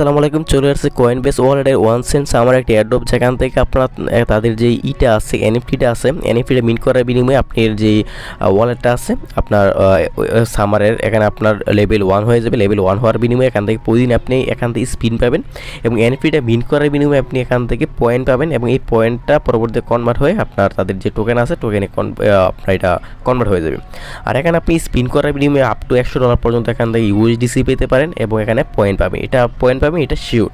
আসসালামু আলাইকুম। চলে আসছে কয়েনবেস ওয়ালেটের 1 সেন্ট আমার একটা এয়ারড্রপ, যেখান থেকে আপনারা তাদের যে ইটা আছে, এনএফটিটা আছে, এনএফটিটা মিন্ট করার বিনিময়ে আপনার যে ওয়ালেটটা আছে আপনার সামারের, এখানে আপনার লেভেল 1 হয়ে যাবে। লেভেল 1 হওয়ার বিনিময়ে এখান থেকে প্রতিদিন আপনি এখান থেকে স্পিন পাবেন এবং এনএফটিটা মিন্ট করার বিনিময়ে আপনি এখান থেকে পয়েন্ট পাবেন এবং এই পয়েন্টটা পরবর্তীতে কনভার্ট হয়ে আপনার তাদের যে টোকেন আছে টোকেনে আপনার এটা কনভার্ট হয়ে যাবে। আর এখানে আপনি স্পিন করার বিনিময়ে আপ টু $100 পর্যন্ত এখান থেকে ইউএসডিসি পেতে পারেন এবং এখানে পয়েন্ট পাবেন। এটা পয়েন্ট পাবেন, এটা শিওর।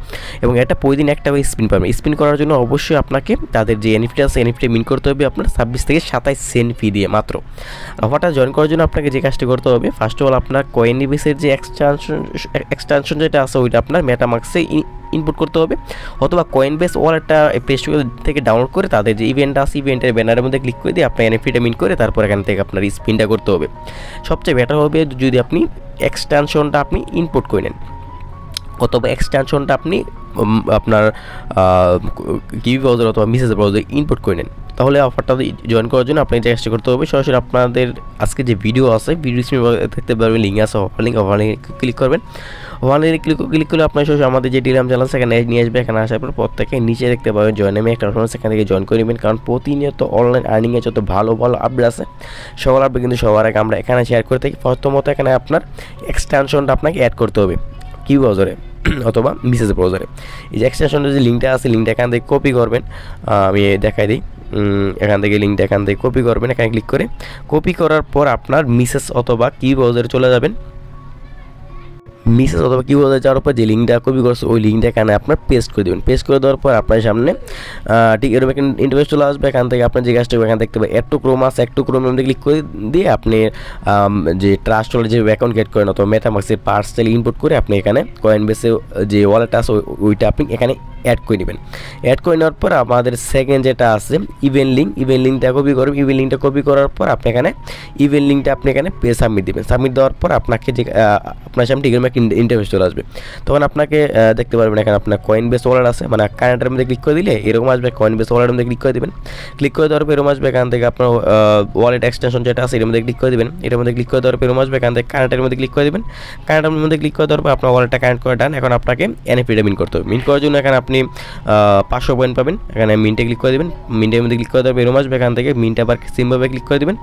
এবং এটা প্রতিদিন একটা করে স্পিন পাবেন। স্পিন করার জন্য অবশ্যই আপনাকে তাদের যে এনএফটি আছে এনএফটি মিন্ট করতে হবে আপনার 26 থেকে 27 সেন্ট ফি দিয়ে মাত্র। অফারটা জয়েন করার জন্য আপনাকে যে কাজটি করতে হবে, ফার্স্ট অফ অল আপনার কয়েনবেসের যে এক্সটেনশন যেটা আছে ওইটা আপনার মেটামাক্সে ইনপুট করতে হবে, অথবা কয়েনবেস ওয়ালেটটা প্লে স্টোর থেকে ডাউনলোড করে তাদের যে ইভেন্ট আছে ইভেন্টের ব্যানারের মধ্যে ক্লিক করে দিয়ে আপনার এনএফটিটা মিন্ট করে তারপর এখান থেকে আপনার স্পিনটা করতে হবে। সবচেয়ে বেটার হবে যদি আপনি এক্সটেনশনটা আপনি ইনপুট করে নেন, অথবা এক্সটেনশনটা আপনি আপনার কিউবি ব্রাউজার অথবা মিসেস ব্রাউজার ইনপুট করে নেন। তাহলে অফারটা জয়েন করার জন্য আপনাকে চেষ্টা করতে হবে সরাসরি আপনাদের আজকে যে ভিডিও আছে ভিডিও দেখতে পারবেন, লিঙ্ক আছে অফার লিঙ্ক ক্লিক করবেন। অফার লিঙ্ক ক্লিক করলে আপনার সরাসরি আমাদের যে টেলিগ্রাম চ্যানেল সেখানে নিয়ে আসবে। এখানে আসার পর প্রত্যেকে নিচে দেখতে পাবেন জয়েন আমি একটা অপশন, সেখান থেকে জয়েন করে নেবেন। কারণ প্রতিনিয়ত অনলাইন আর্নিংয়ে যত ভালো ভালো আপডেট আছে সকল আপডেট কিন্তু সবার আগে আমরা এখানে শেয়ার করে থাকি। প্রথমত এখানে আপনার এক্সটেনশনটা আপনাকে অ্যাড করতে হবে কিউবি ব্রাউজারে অথবা মিসেস ব্রাউজারে। এই যে এক্সটেনশনের যে লিঙ্কটা আছে লিঙ্কটা এখান থেকে কপি করবেন, আমি দেখাই দিই। এখান থেকে লিঙ্কটা এখান থেকে কপি করবেন, এখানে ক্লিক করে কপি করার পর আপনার মিসেস অথবা কিউবি ব্রাউজারে চলে যাবেন। মিসেস অথবা কিউবি ব্রাউজারে যাওয়ার পর যে লিঙ্কটা কপি করছে ওই লিঙ্কটা এখানে আপনার পেস্ট করে দেবেন। পেস্ট করে দেওয়ার পর আপনার সামনে ঠিক এরকম একটা ইন্টারফেস চলে আসবে। এখান থেকে আপনার যে কাজটা এখানে দেখতে পাবেন অ্যাড টু ক্রোম আছে, অ্যাড টু ক্রোমের মধ্যে ক্লিক করে দিয়ে আপনি যে ট্রাস্ট ওয়ালেট যে অ্যাকাউন্ট ক্রিয়েট করেন অথবা মেটামাক্সের পার্সেল ইনপুট করে আপনি এখানে কয়েনবেসে যে ওয়ালেট আছে ওইটা আপনি এখানে অ্যাড করে নেবেন। অ্যাড করে নেওয়ার পর আমাদের সেকেন্ড যেটা আছে ইভেন্ট লিঙ্কটা কপি করবেন। ইভেন্ট লিঙ্কটা কপি করার পর আপনি এখানে ইভেন্ট লিঙ্কটা আপনি এখানে সাবমিট দেবেন। সাবমিট দেওয়ার পর আপনাকে যে আপনার সামনে ঠিক এরকম একটা ইন্টারফেস চলে আসবে। তখন আপনাকে দেখতে পারবেন এখানে আপনার কয়েনবেস ওয়ালেট আছে, মানে কারেন্টের মধ্যে ক্লিক করে দিলে এরকম আসবে। কয়েনবেস ওয়ালেটের মধ্যে ক্লিক করে দেবেন। ক্লিক করে দেওয়ার পর এরকম আসবে। এখান থেকে আপনার ওয়ালেট এক্সটেনশন যেটা আছে এর মধ্যে ক্লিক করে দেবেন। এর মধ্যে ক্লিক করে দেওয়ার পর এরকম আসবে। এখান থেকে কারেন্টের মধ্যে ক্লিক করে দেবেন। কারেন্টের মধ্যে ক্লিক করে দেওয়ার পর আপনার ওয়ালেটটা কানেক্ট করে ডান। এখন আপনাকে এনএফটিটা মিন্ট করতে হবে। মিন্ট করার জন্য এখানে আপনি 500 পয়েন্ট পাবেন। এখানে মিন্টে ক্লিক করে দেবেন। মিন্টের মধ্যে ক্লিক করে দেওয়ার পর এরকম আসবে। এখান থেকে মিন্ট আবার সিমভাবে ক্লিক করে দেবেন।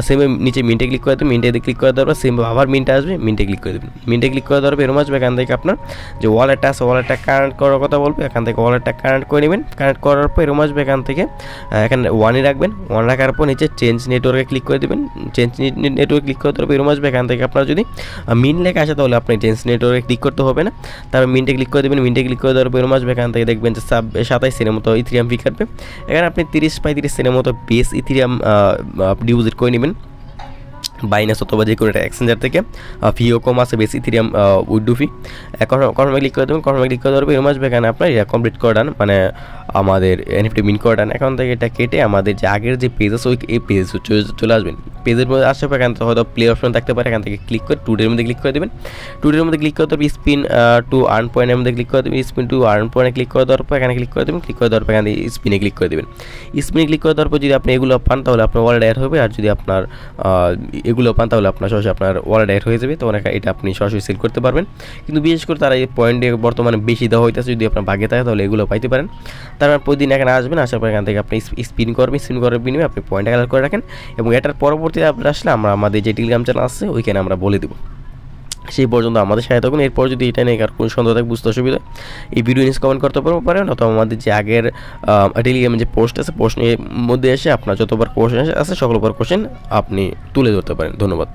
সিমের নিচে মিন্টে ক্লিক করে দেবেন। মিন্টে ক্লিক করে দেওয়ার পর সিম আবার মিন্টে আসবে, মিন্টে ক্লিক করে দেবেন। মিন্টে ক্লিক করে দেওয়ার পর এরকম আসবে। এখান থেকে আপনার যে ওয়ালেটটা আছে ওয়ালেটটা কানেক্ট করার কথা বলবে, এখান থেকে ওয়ালেটটা কানেক্ট করে নেবেন। কানেক্ট করার পর এরকম আসবে। এখান থেকে এখানে 1 রাখবেন। 1 রাখার পর নিচে চেঞ্জ নেটওয়ার্কে ক্লিক করে দেবেন। চেঞ্জ নেটওয়ার্কে ক্লিক করে দেওয়ার পর এরকম আসবে। এখান থেকে আপনার যদি মিন লেখা আসে তাহলে আপনি চেঞ্জ নেটওয়ার্কে ক্লিক করতে হবে না, তারপর মিন্টে ক্লিক করে দেবেন। মিন্টে ক্লিক করে দেওয়ার পর এরকম আসবে। এখান থেকে দেখবেন যে 27 সেন্টের মতো ইথেরিয়াম ফি কাটবে। এখানে আপনি 30-35 সেন্টের মতো বেস ইথেরিয়াম ডিপোজিট করে নেবেন বাইনাস অথবা যে কোনো একটা এক্সচেঞ্জার থেকে। ফিও কম আছে বেশি ইথেরিয়াম উইথড্রো ফি। কনফার্মে ক্লিক করে দেবেন। কনফার্মে ক্লিক করে দেওয়ার পর এরকম আসবে। এখানে আপনার এটা কমপ্লিট করে ডান, মানে আমাদের এনএফটি মিন্ট করে ডান। এখন থেকে এটা কেটে আমাদের যে আগের যে পেজ আছে ওই এই পেজ চলে আসবেন। পেজের মধ্যে আসার পর এখান থেকে হয়তো প্লে অপশন থাকতে পারে, এখান থেকে ক্লিক করে টুডের মধ্যে ক্লিক করে দেবেন। টুডের মধ্যে ক্লিক করতে হবে স্পিন টু আর্ন পয়েন্টের মধ্যে ক্লিক করে দেবেন। স্পিন টু আর্ন পয়েন্টে ক্লিক করে দেওয়ার পর এখানে ক্লিক করে দেবেন। ক্লিক করে দেওয়ার পর এখান থেকে স্পিনে ক্লিক করে দেবেন। স্পিনে ক্লিক করে দেওয়ার পর যদি আপনি এগুলো পান তাহলে আপনার ওয়ালেট অ্যাড হবে, আর যদি আপনার এগুলো পান তাহলে আপনার সরাসরি আপনার ওয়ালেট অ্যাড হয়ে যাবে। তখন এটা আপনি সরাসরি সেল করতে পারবেন। কিন্তু বিশেষ করে তারা এই পয়েন্টে বর্তমানে বেশি দেওয়া হইতেছে, যদি আপনার ভাগ্যে থাকে তাহলে এগুলো পাইতে পারেন। তারপর প্রতিদিন এখানে আসবেন, আসার পর এখান থেকে আপনি স্পিন করবেন। স্পিন করার বিনিময়ে আপনি পয়েন্ট কালেক্ট করে রাখেন এবং এটার পরবর্তী আপডেট আসলে আমরা আমাদের যে টেলিগ্রাম চ্যানেল আছে ওইখানে আমরা বলে দেবো। সেই পর্যন্ত আমাদের সাথে থাকুন। এরপর যদি এটা নিয়ে কোনো সন্দেহ থাকে, বুঝতে অসুবিধা, এই ভিডিও নিয়ে কমেন্ট করতে পারেন, অথবা আমাদের যে আগের টেলিগ্রামে যে পোস্ট আছে পোস্টের মধ্যে এসে আপনার যতবার কোশ্চেন আছে সকলবার কোশ্চেন আপনি তুলে ধরতে পারেন। ধন্যবাদ।